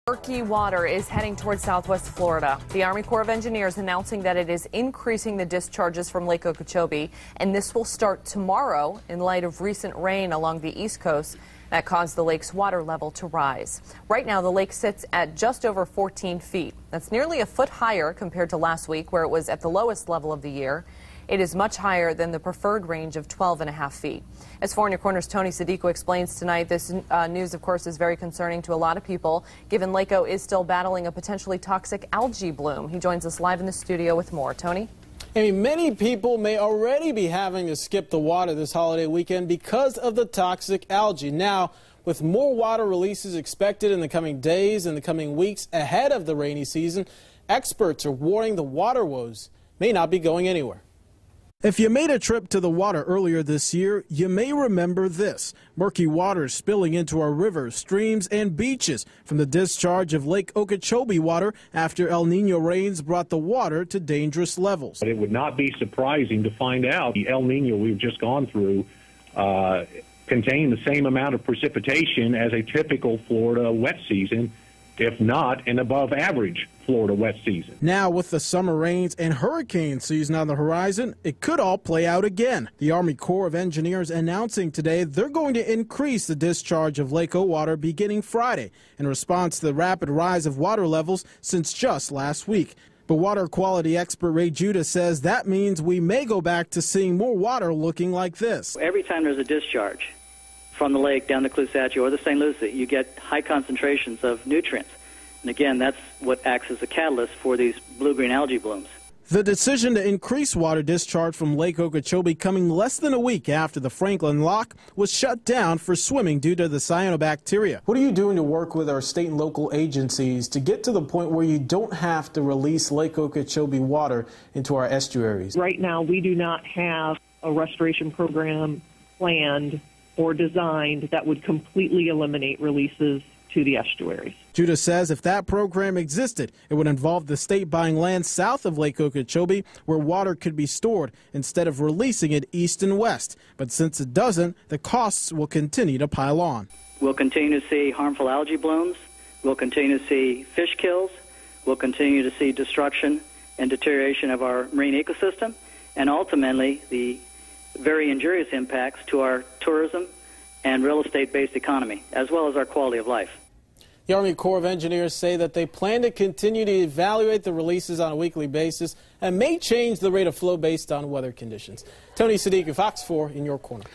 Murky water is heading towards southwest Florida. The Army Corps of Engineers announcing that it is increasing the discharges from Lake Okeechobee, and this will start tomorrow in light of recent rain along the east coast that caused the lake's water level to rise. Right now, the lake sits at just over 14 feet. That's nearly a foot higher compared to last week, where it was at the lowest level of the year. It is much higher than the preferred range of 12.5 feet. As 4 in Your Corner's Tony Sadiku explains tonight, this news, of course, is very concerning to a lot of people, given Lake O is still battling a potentially toxic algae bloom. He joins us live in the studio with more. Tony? Amy, many people may already be having to skip the water this holiday weekend because of the toxic algae. Now, with more water releases expected in the coming days and the coming weeks ahead of the rainy season, experts are warning the water woes may not be going anywhere. If you made a trip to the water earlier this year, you may remember this. Murky water spilling into our rivers, streams, and beaches from the discharge of Lake Okeechobee water after El Nino rains brought the water to dangerous levels. It would not be surprising to find out the El Nino we've just gone through contained the same amount of precipitation as a typical Florida wet season, if not an above average Florida wet season. Now, with the summer rains and hurricane season on the horizon, it could all play out again. The Army Corps of Engineers announcing today they're going to increase the discharge of Lake O water beginning Friday in response to the rapid rise of water levels since just last week. But water quality expert Ray Judah says that means we may go back to seeing more water looking like this. Every time there's a discharge from the lake down the Clusacchio or the St. Lucie, you get high concentrations of nutrients. And again, that's what acts as a catalyst for these blue-green algae blooms. The decision to increase water discharge from Lake Okeechobee coming less than a week after the Franklin Lock was shut down for swimming due to the cyanobacteria. What are you doing to work with our state and local agencies to get to the point where you don't have to release Lake Okeechobee water into our estuaries? Right now, we do not have a restoration program planned or designed that would completely eliminate releases to the estuaries. Judah says if that program existed, it would involve the state buying land south of Lake Okeechobee where water could be stored instead of releasing it east and west. But since it doesn't, the costs will continue to pile on. We'll continue to see harmful algae blooms. We'll continue to see fish kills. We'll continue to see destruction and deterioration of our marine ecosystem, and ultimately the very injurious impacts to our tourism and real estate-based economy, as well as our quality of life. The Army Corps of Engineers say that they plan to continue to evaluate the releases on a weekly basis and may change the rate of flow based on weather conditions. Tony Sadiku, Fox 4 in your corner.